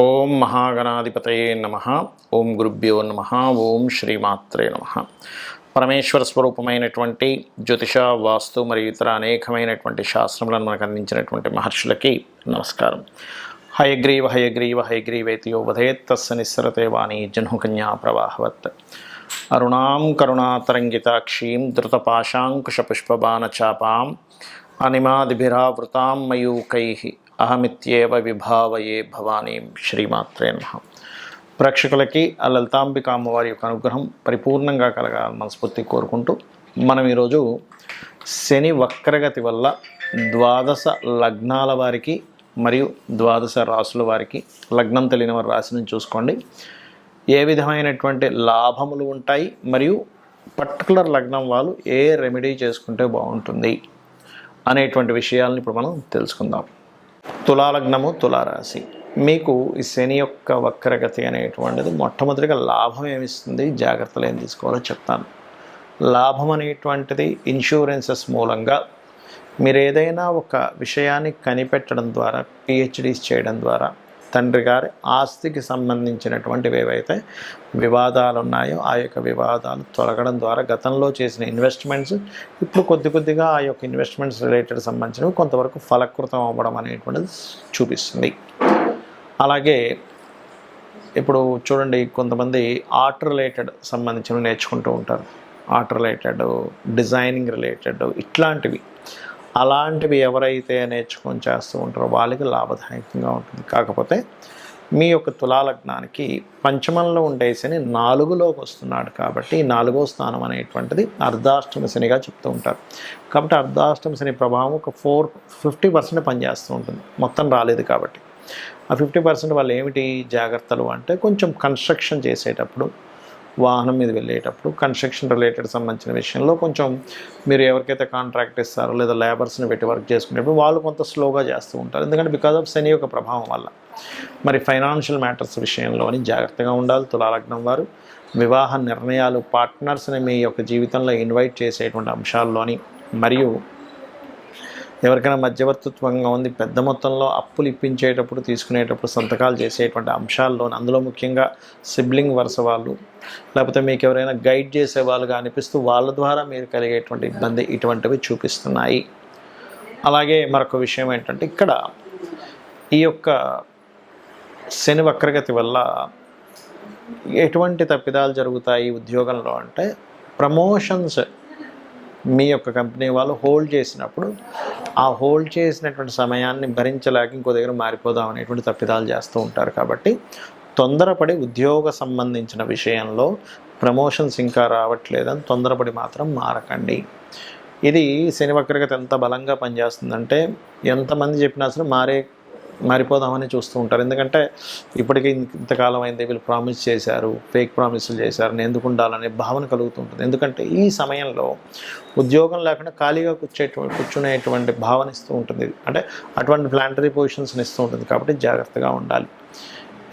ఓం మహాగణాధిపతయే నమః. ఓం గురుభ్యో నమః. ఓం శ్రీమాత్రే నమః. పరమేశ్వర స్వరూపమైనటువంటి జ్యోతిష, వాస్తు మరియు ఇతర అనేకమైనటువంటి శాస్త్రములను మనకు అందించినటువంటి మహర్షులకి నమస్కారం. హయగ్రీవ హయగ్రీవ హయగ్రీవేతి యో వదేత్ తస్య నిస్సరతే వాణి జహ్నుకన్యా ప్రవాహవత్. అరుణాం కరుణాతరంగితాక్షీం ధృతపాశాంకుశపుష్పబాణచాపాం అనిమాదిభిరావృతాం మయూకైః అహమిత్యేవ విభావయే భవానీం. శ్రీమాత్రే నమః. ప్రేక్షకులకి ఆ లలితాంబిక అమ్మవారి యొక్క అనుగ్రహం పరిపూర్ణంగా కలగాలని మనస్ఫూర్తి కోరుకుంటూ మనం ఈరోజు శని వక్రగతి వల్ల ద్వాదశ లగ్నాల వారికి మరియు ద్వాదశ రాసుల వారికి, లగ్నం తెలియని వారి రాశిని చూసుకోండి, ఏ విధమైనటువంటి లాభములు ఉంటాయి మరియు పర్టికులర్ లగ్నం వాళ్ళు ఏ రెమెడీ చేసుకుంటే బాగుంటుంది అనేటువంటి విషయాలను ఇప్పుడు మనం తెలుసుకుందాం. తులాలగ్నము, తులారాశి. మీకు ఈ శని యొక్క వక్రగతి అనేటువంటిది మొట్టమొదటిగా లాభం ఏమిస్తుంది, జాగ్రత్తలు ఏం తీసుకోవాలో చెప్తాను. లాభం అనేటువంటిది ఇన్సూరెన్సెస్ మూలంగా మీరు ఏదైనా ఒక విషయాన్ని కనిపెట్టడం ద్వారా, పిహెచ్డీస్ చేయడం ద్వారా, తండ్రి గారి ఆస్తికి సంబంధించినటువంటివి ఏవైతే వివాదాలు ఉన్నాయో ఆ యొక్క వివాదాలు తొలగడం ద్వారా గతంలో చేసిన ఇన్వెస్ట్మెంట్స్ ఇప్పుడు కొద్దిగా ఆ యొక్క ఇన్వెస్ట్మెంట్స్ రిలేటెడ్ సంబంధించినవి కొంతవరకు ఫలకృతం అవ్వడం అనేటువంటిది చూపిస్తుంది. అలాగే ఇప్పుడు చూడండి, కొంతమంది ఆర్ట్ రిలేటెడ్ సంబంధించినవి నేర్చుకుంటూ ఉంటారు. ఆర్ట్ రిలేటెడ్, డిజైనింగ్ రిలేటెడ్, ఇట్లాంటివి అలాంటివి ఎవరైతే నేర్చుకొని చేస్తూ ఉంటారో వాళ్ళకి లాభదాయకంగా ఉంటుంది. కాకపోతే మీ యొక్క తులాలగ్నానికి పంచమంలో ఉండే శని 4లోకి వస్తున్నాడు కాబట్టి 4వ స్థానం అనేటువంటిది అర్ధాష్టమ శనిగా చెప్తూ ఉంటారు. కాబట్టి అర్ధాష్టమ శని ప్రభావం ఒక 50% పనిచేస్తూ ఉంటుంది, మొత్తం రాలేదు కాబట్టి. ఆ 50% వాళ్ళు ఏమిటి జాగ్రత్తలు అంటే, కొంచెం కన్స్ట్రక్షన్ చేసేటప్పుడు, వాహనం మీద వెళ్ళేటప్పుడు, కన్స్ట్రక్షన్ రిలేటెడ్ సంబంధించిన విషయంలో కొంచెం మీరు ఎవరికైతే కాంట్రాక్ట్ ఇస్తారో లేదా లేబర్స్ని పెట్టి వర్క్ చేసుకునేటప్పుడు వాళ్ళు కొంత స్లోగా చేస్తూ ఉంటారు. ఎందుకంటే బికాజ్ ఆఫ్ శని యొక్క ప్రభావం వల్ల. మరి ఫైనాన్షియల్ మ్యాటర్స్ విషయంలోని జాగ్రత్తగా ఉండాలి తులాలగ్నం వారు. వివాహ నిర్ణయాలు, పార్ట్నర్స్ని మీ యొక్క జీవితంలో ఇన్వైట్ చేసేటువంటి అంశాల్లోని, మరియు ఎవరికైనా మధ్యవర్తిత్వంగా ఉంది పెద్ద మొత్తంలో అప్పులు ఇప్పించేటప్పుడు, తీసుకునేటప్పుడు సంతకాలు చేసేటువంటి అంశాల్లో, అందులో ముఖ్యంగా సిబ్లింగ్ వరుస వాళ్ళు, లేకపోతే మీకు ఎవరైనా గైడ్ చేసే వాళ్ళుగా అనిపిస్తూ వాళ్ళ ద్వారా మీరు కలిగేటువంటి ఇబ్బంది, ఇటువంటివి చూపిస్తున్నాయి. అలాగే మరొక విషయం ఏంటంటే, ఇక్కడ ఈ యొక్క శని వక్రగతి వల్ల ఎటువంటి తప్పిదాలు జరుగుతాయి ఉద్యోగంలో అంటే, ప్రమోషన్స్ మీ యొక్క కంపెనీ వాళ్ళు హోల్డ్ చేసినప్పుడు ఆ హోల్డ్ చేసినటువంటి సమయాన్ని భరించలేక ఇంకో దగ్గర మారిపోదాం అనేటువంటి తప్పిదాలు చేస్తూ ఉంటారు. కాబట్టి తొందరపడి ఉద్యోగ సంబంధించిన విషయంలో ప్రమోషన్స్ ఇంకా రావట్లేదని తొందరపడి మాత్రం మారకండి. ఇది శని వక్రగతి ఎంత బలంగా పనిచేస్తుందంటే, ఎంతమంది చెప్పినా సరే మారిపోదామని చూస్తూ ఉంటారు. ఎందుకంటే ఇప్పటికీ ఇంతకాలం అయింది, వీళ్ళు ప్రామిస్ చేశారు, ఫేక్ ప్రామిస్లు చేశారు, నేను ఎందుకు ఉండాలనే భావన కలుగుతుంటుంది. ఎందుకంటే ఈ సమయంలో ఉద్యోగం లేకుండా ఖాళీగా కూర్చునేటువంటి భావన ఇస్తూ ఉంటుంది, అంటే అటువంటి ప్లాంటరీ పొజిషన్స్ని ఇస్తూ ఉంటుంది. కాబట్టి జాగ్రత్తగా ఉండాలి.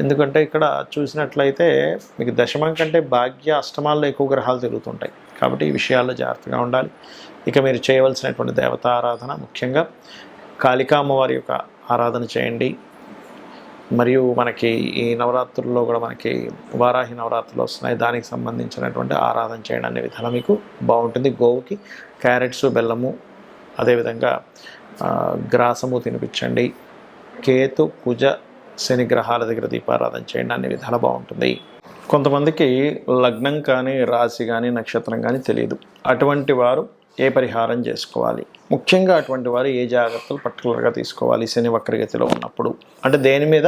ఎందుకంటే ఇక్కడ చూసినట్లయితే మీకు దశమం కంటే భాగ్య అష్టమాల్లో ఎక్కువ గ్రహాలు తిరుగుతుంటాయి. కాబట్టి ఈ విషయాల్లో జాగ్రత్తగా ఉండాలి. ఇక మీరు చేయవలసినటువంటి దేవతా ఆరాధన, ముఖ్యంగా కాళికా అమ్మవారి యొక్క ఆరాధన చేయండి. మరియు మనకి ఈ నవరాత్రుల్లో కూడా మనకి వారాహి నవరాత్రులు వస్తున్నాయి, దానికి సంబంధించినటువంటి ఆరాధన చేయడం అనే విధానం మీకు బాగుంటుంది. గోవుకి క్యారెట్స్, బెల్లము, అదేవిధంగా గ్రాసము తినిపించండి. కేతు, కుజ, శని గ్రహాల దగ్గర దీపారాధన చేయండి, అనే విధాలు బాగుంటుంది. కొంతమందికి లగ్నం కానీ, రాశి కానీ, నక్షత్రం కానీ తెలియదు. అటువంటి వారు ఏ పరిహారం చేసుకోవాలి, ముఖ్యంగా అటువంటి వారు ఏ జాగ్రత్తలు పర్టికులర్గా తీసుకోవాలి శని వక్రగతిలో ఉన్నప్పుడు అంటే, దేని మీద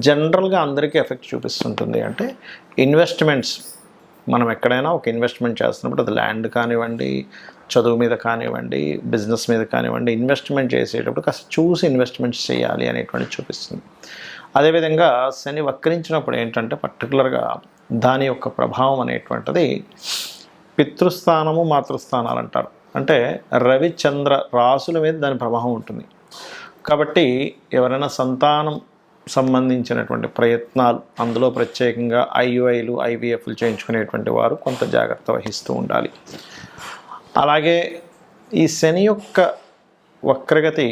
జనరల్గా అందరికీ ఎఫెక్ట్ చూపిస్తుంటుంది అంటే, ఇన్వెస్ట్మెంట్స్. మనం ఎక్కడైనా ఒక ఇన్వెస్ట్మెంట్ చేస్తున్నప్పుడు, అది ల్యాండ్ కానివ్వండి, చదువు మీద కానివ్వండి, బిజినెస్ మీద కానివ్వండి, ఇన్వెస్ట్మెంట్ చేసేటప్పుడు కాస్త చూసి ఇన్వెస్ట్మెంట్స్ చేయాలి అనేటువంటి చూపిస్తుంది. అదేవిధంగా శని వక్రించినప్పుడు ఏంటంటే, పర్టికులర్గా దాని యొక్క ప్రభావం అనేటువంటిది పితృస్థానము, మాతృస్థానాలు అంటారు. అంటే రవి, చంద్ర రాసుల మీద దాని ప్రభావం ఉంటుంది. కాబట్టి ఎవరైనా సంతానం సంబంధించినటువంటి ప్రయత్నాలు, అందులో ప్రత్యేకంగా ఐయుఐలు, ఐవీఎఫ్లు చేయించుకునేటువంటి వారు కొంత జాగ్రత్త వహిస్తూ ఉండాలి. అలాగే ఈ శని యొక్క వక్రగతి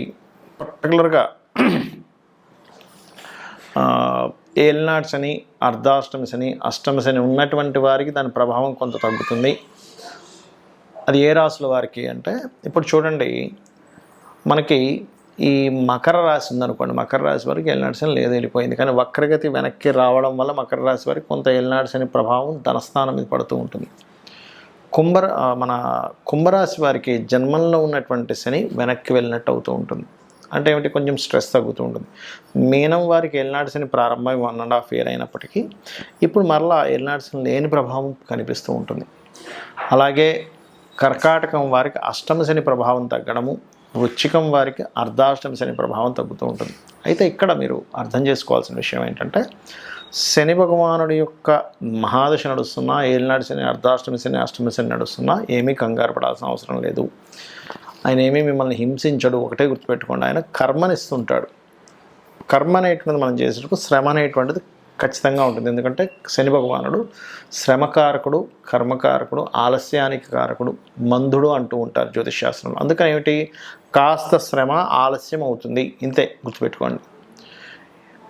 పర్టికులర్గా ఏలినాటి శని, అర్ధాష్టమి శని, అష్టమి శని ఉన్నటువంటి వారికి దాని ప్రభావం కొంత తగ్గుతుంది. అది ఏ రాశుల వారికి అంటే, ఇప్పుడు చూడండి, మనకి ఈ మకర రాశి ఉందనుకోండి, మకర రాశి వారికి ఏలినాటి శని లేదు, వెళ్ళిపోయింది. కానీ వక్రగతి వెనక్కి రావడం వల్ల మకర రాశి వారికి కొంత ఏలినాటి శని ప్రభావం ధనస్థానం మీద పడుతూ ఉంటుంది. మన కుంభరాశి వారికి జన్మంలో ఉన్నటువంటి శని వెనక్కి వెళ్ళినట్టు అవుతూ ఉంటుంది. అంటే ఏమిటి, కొంచెం స్ట్రెస్ తగ్గుతూ ఉంటుంది. మీనం వారికి ఏలినాటి శని ప్రారంభమై 1.5 year అయినప్పటికీ ఇప్పుడు మరలా ఏలినాటి శని లేని ప్రభావం కనిపిస్తూ ఉంటుంది. అలాగే కర్కాటకం వారికి అష్టమ శని ప్రభావం తగ్గడము, వృశ్చికం వారికి అర్ధాష్టమి శని ప్రభావం తగ్గుతూ ఉంటుంది. అయితే ఇక్కడ మీరు అర్థం చేసుకోవాల్సిన విషయం ఏంటంటే, శని భగవానుడి యొక్క మహాదశ నడుస్తున్నా, ఏలినాటి శని, అర్ధాష్టమి శని, అష్టమి శని నడుస్తున్నా ఏమీ కంగారు పడాల్సిన అవసరం లేదు. ఆయన ఏమీ మిమ్మల్ని హింసించడు. ఒకటే గుర్తుపెట్టుకోండి, ఆయన కర్మనిస్తుంటాడు. కర్మ అనేటువంటిది మనం చేసేటప్పుడు శ్రమ అనేటువంటిది ఖచ్చితంగా ఉంటుంది. ఎందుకంటే శని భగవానుడు శ్రమకారకుడు, కర్మకారకుడు, ఆలస్యానికి కారకుడు, మందుడు అంటూ ఉంటారు జ్యోతిష్ శాస్త్రంలో. అందుకని ఏమిటి, కాస్త శ్రమ ఆలస్యం అవుతుంది, ఇంతే గుర్తుపెట్టుకోండి.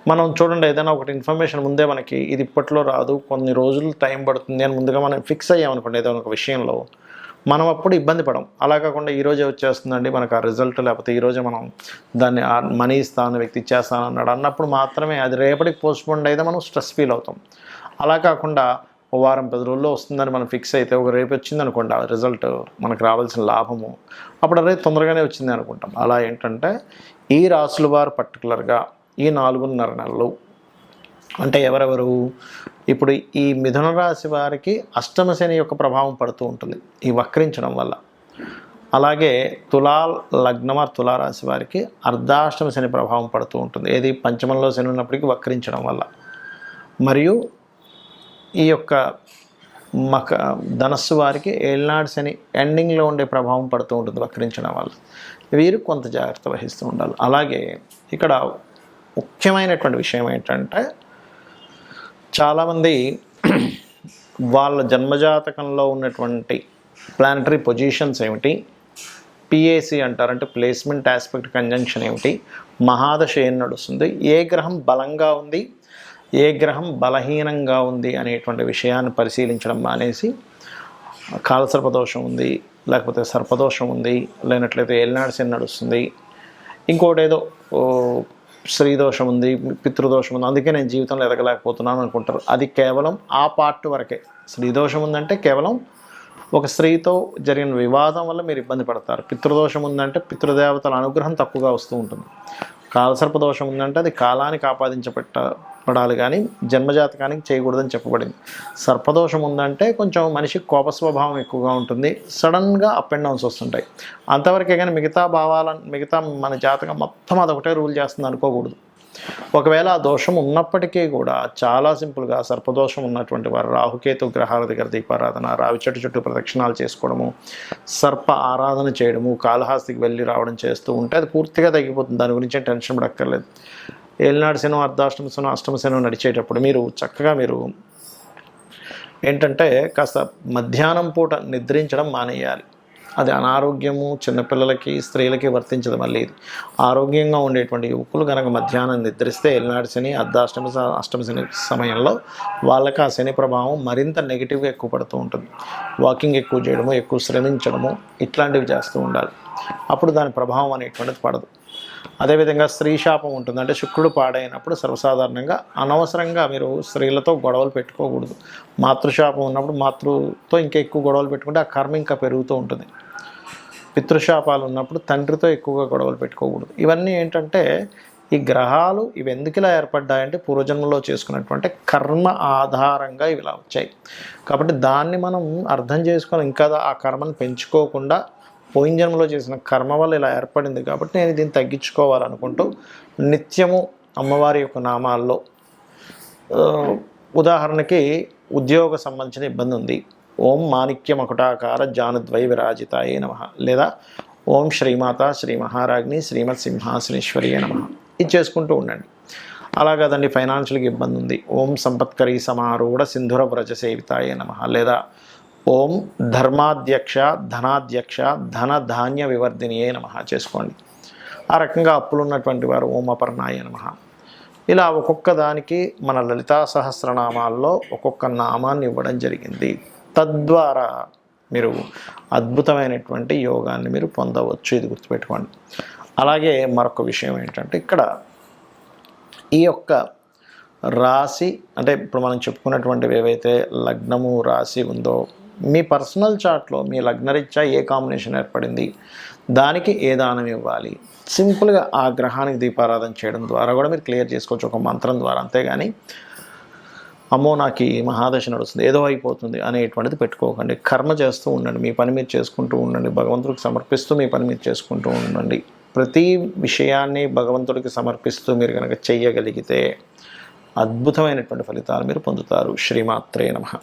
మనం చూడండి, ఏదైనా ఒకటి ఇన్ఫర్మేషన్ ముందే మనకి ఇది ఇప్పట్లో రాదు, కొన్ని రోజులు టైం పడుతుంది అని ముందుగా మనం ఫిక్స్ అయ్యామనుకోండి ఏదైనా ఒక విషయంలో, మనం అప్పుడు ఇబ్బంది పడం. అలా కాకుండా ఈరోజే వచ్చేస్తుందండి మనకు ఆ రిజల్ట్, లేకపోతే ఈరోజే మనం దాన్ని మనీ ఇస్తాను, వ్యక్తి ఇచ్చేస్తాను అన్నాడు అన్నప్పుడు మాత్రమే అది రేపటికి పోస్ట్పోన్ అయితే మనం స్ట్రెస్ ఫీల్ అవుతాం. అలా కాకుండా ఓ వారం 10 రోజుల్లో వస్తుందని మనం ఫిక్స్ అయితే, ఒక రేపు వచ్చింది అనుకోండి ఆ రిజల్ట్, మనకు రావాల్సిన లాభము, అప్పుడు అదే తొందరగానే వచ్చింది అనుకుంటాం. అలా ఏంటంటే ఈ రాసుల వారు పర్టికులర్గా ఈ 4.5 నెలలు అంటే ఎవరెవరు, ఇప్పుడు ఈ మిథున రాశి వారికి అష్టమ శని యొక్క ప్రభావం పడుతూ ఉంటుంది ఈ వక్రించడం వల్ల. అలాగే లగ్నమ తులారాశి వారికి అర్ధాష్టమ శని ప్రభావం పడుతూ ఉంటుంది, ఏది పంచమంలో శని ఉన్నప్పటికీ వక్రించడం వల్ల. మరియు ఈ యొక్క ధనస్సు వారికి ఏలినాటి శని ఎండింగ్లో ఉండే ప్రభావం పడుతూ ఉంటుంది వక్రించడం వల్ల. వీరు కొంత జాగ్రత్త వహిస్తూ ఉండాలి. అలాగే ఇక్కడ ముఖ్యమైనటువంటి విషయం ఏంటంటే, చాలామంది వాళ్ళ జన్మజాతకంలో ఉన్నటువంటి ప్లానటరీ పొజిషన్స్ ఏమిటి, పిఏసి అంటారు, అంటే ప్లేస్మెంట్ ఆస్పెక్ట్ కంజంక్షన్ ఏమిటి, మహాదశ ఏం నడుస్తుంది, ఏ గ్రహం బలంగా ఉంది, ఏ గ్రహం బలహీనంగా ఉంది అనేటువంటి విషయాన్ని పరిశీలించడం మానేసి కాలసర్పదోషం ఉంది, లేకపోతే సర్పదోషం ఉంది, లేనట్లయితే ఏలినాటి శని నడుస్తుంది, ఇంకోటి ఏదో స్త్రీదోషం ఉంది, పితృదోషం ఉంది, అందుకే నేను జీవితంలో ఎదగలేకపోతున్నాను అనుకుంటారు. అది కేవలం ఆ పార్ట్ వరకే. స్త్రీదోషం ఉందంటే కేవలం ఒక స్త్రీతో జరిగిన వివాదం వల్ల మీరు ఇబ్బంది పడతారు. పితృదోషం ఉందంటే పితృదేవతల అనుగ్రహం తక్కువగా వస్తూ ఉంటుంది. కాలసర్పదోషం ఉందంటే అది కాలానికి ఆపాదించబడాలి కానీ జన్మజాతకానికి చేయకూడదని చెప్పబడింది. సర్పదోషం ఉందంటే కొంచెం మనిషికి కోప స్వభావం ఎక్కువగా ఉంటుంది, సడన్గా అప్ అండ్ డౌన్స్ వస్తుంటాయి, అంతవరకే. కానీ మిగతా మన జాతకం మొత్తం అదొకటే రూల్ చేస్తుంది అనుకోకూడదు. ఒకవేళ ఆ దోషం ఉన్నప్పటికీ కూడా చాలా సింపుల్గా సర్పదోషం ఉన్నటువంటి వారు రాహుకేతు గ్రహాల దగ్గర దీపారాధన, రావి చెట్టు చుట్టూ ప్రదక్షిణాలు చేసుకోవడము, సర్ప ఆరాధన చేయడము, కాళహస్తికి వెళ్ళి రావడం చేస్తూ ఉంటే అది పూర్తిగా తగ్గిపోతుంది. దాని గురించి టెన్షన్ పడక్కర్లేదు. ఏలినాటి శని, అర్ధాష్టమ శని, అష్టమ శని నడిచేటప్పుడు మీరు చక్కగా ఏంటంటే కాస్త మధ్యాహ్నం పూట నిద్రించడం మానేయాలి. అది అనారోగ్యము చిన్నపిల్లలకి, స్త్రీలకి వర్తించదు. మళ్ళీ ఇది ఆరోగ్యంగా ఉండేటువంటి యువకులు కనుక మధ్యాహ్నం నిద్రిస్తే ఏలినాటి శని, అష్టమ శని సమయంలో వాళ్ళకి ఆ శని ప్రభావం మరింత నెగిటివ్గా ఎక్కువ పడుతూ ఉంటుంది. వాకింగ్ ఎక్కువ చేయడము, ఎక్కువ శ్రమించడము, ఇట్లాంటివి చేస్తూ ఉండాలి. అప్పుడు దాని ప్రభావం అనేటువంటిది పడదు. అదేవిధంగా స్త్రీ శాపం ఉంటుంది, అంటే శుక్రుడు పాడైనప్పుడు సర్వసాధారణంగా అనవసరంగా మీరు స్త్రీలతో గొడవలు పెట్టుకోకూడదు. మాతృశాపం ఉన్నప్పుడు మాతృతో ఇంకా ఎక్కువ గొడవలు పెట్టుకుంటే ఆ కర్మ ఇంకా పెరుగుతూ ఉంటుంది. పితృశాపాలు ఉన్నప్పుడు తండ్రితో ఎక్కువగా గొడవలు పెట్టుకోకూడదు. ఇవన్నీ ఏంటంటే ఈ గ్రహాలు ఇవి ఎందుకు ఇలా ఏర్పడ్డాయంటే పూర్వజన్మలో చేసుకున్నటువంటి కర్మ ఆధారంగా ఇవి ఇలా వచ్చాయి. కాబట్టి దాన్ని మనం అర్థం చేసుకొని ఇంకా ఆ కర్మను పెంచుకోకుండా పోయిన జన్మలో చేసిన కర్మ వల్ల ఇలా ఏర్పడింది కాబట్టి నేను దీన్ని తగ్గించుకోవాలనుకుంటూ నిత్యము అమ్మవారి యొక్క నామాల్లో, ఉదాహరణకి ఉద్యోగ సంబంధించిన ఇబ్బంది ఉంది, ఓం మాణిక్య మకుటాకార జానుద్వై విరాజితాయే నమః, లేదా ఓం శ్రీమాత శ్రీ మహారాజ్ని శ్రీమత్ సింహాసనేశ్వరియే నమః, ఇది చేసుకుంటూ ఉండండి. అలా కాదండి ఫైనాన్షియల్గా ఇబ్బంది ఉంది, ఓం సంపత్కరీ సమారూఢ సింధుర వ్రజ సేవితాయే నమః, లేదా ఓం ధర్మాధ్యక్ష ధనాధ్యక్ష ధన ధాన్య వివర్ధినియే నమః చేసుకోండి. ఆ రకంగా అప్పులు ఉన్నటువంటి వారు ఓం అపర్ణాయ నమః, ఇలా ఒక్కొక్క దానికి మన లలితా సహస్రనామాల్లో ఒక్కొక్క నామాన్ని ఇవ్వడం జరిగింది. తద్వారా మీరు అద్భుతమైనటువంటి యోగాన్ని మీరు పొందవచ్చు. ఇది గుర్తుపెట్టుకోండి. అలాగే మరొక విషయం ఏంటంటే, ఇక్కడ ఈ యొక్క రాశి అంటే ఇప్పుడు మనం చెప్పుకున్నటువంటివి ఏవైతే లగ్నము రాశి ఉందో, మీ పర్సనల్ చార్ట్లో మీ లగ్నరీత్యా ఏ కాంబినేషన్ ఏర్పడింది, దానికి ఏ దానం ఇవ్వాలి, సింపుల్గా ఆ గ్రహానికి దీపారాధన చేయడం ద్వారా కూడా మీరు క్లియర్ చేసుకోవచ్చు ఒక మంత్రం ద్వారా. అంతేగాని అమ్మో నాకు ఈ మహాదశ నడుస్తుంది, ఏదో అయిపోతుంది అనేటువంటిది పెట్టుకోకండి. కర్మ చేస్తూ ఉండండి, మీ పని మీరు చేసుకుంటూ ఉండండి, భగవంతుడికి సమర్పిస్తూ మీ పని మీరు చేసుకుంటూ ఉండండి. ప్రతి విషయాన్ని భగవంతుడికి సమర్పిస్తూ మీరు కనుక చెయ్యగలిగితే అద్భుతమైనటువంటి ఫలితాలు మీరు పొందుతారు. శ్రీమాత్రే నమః.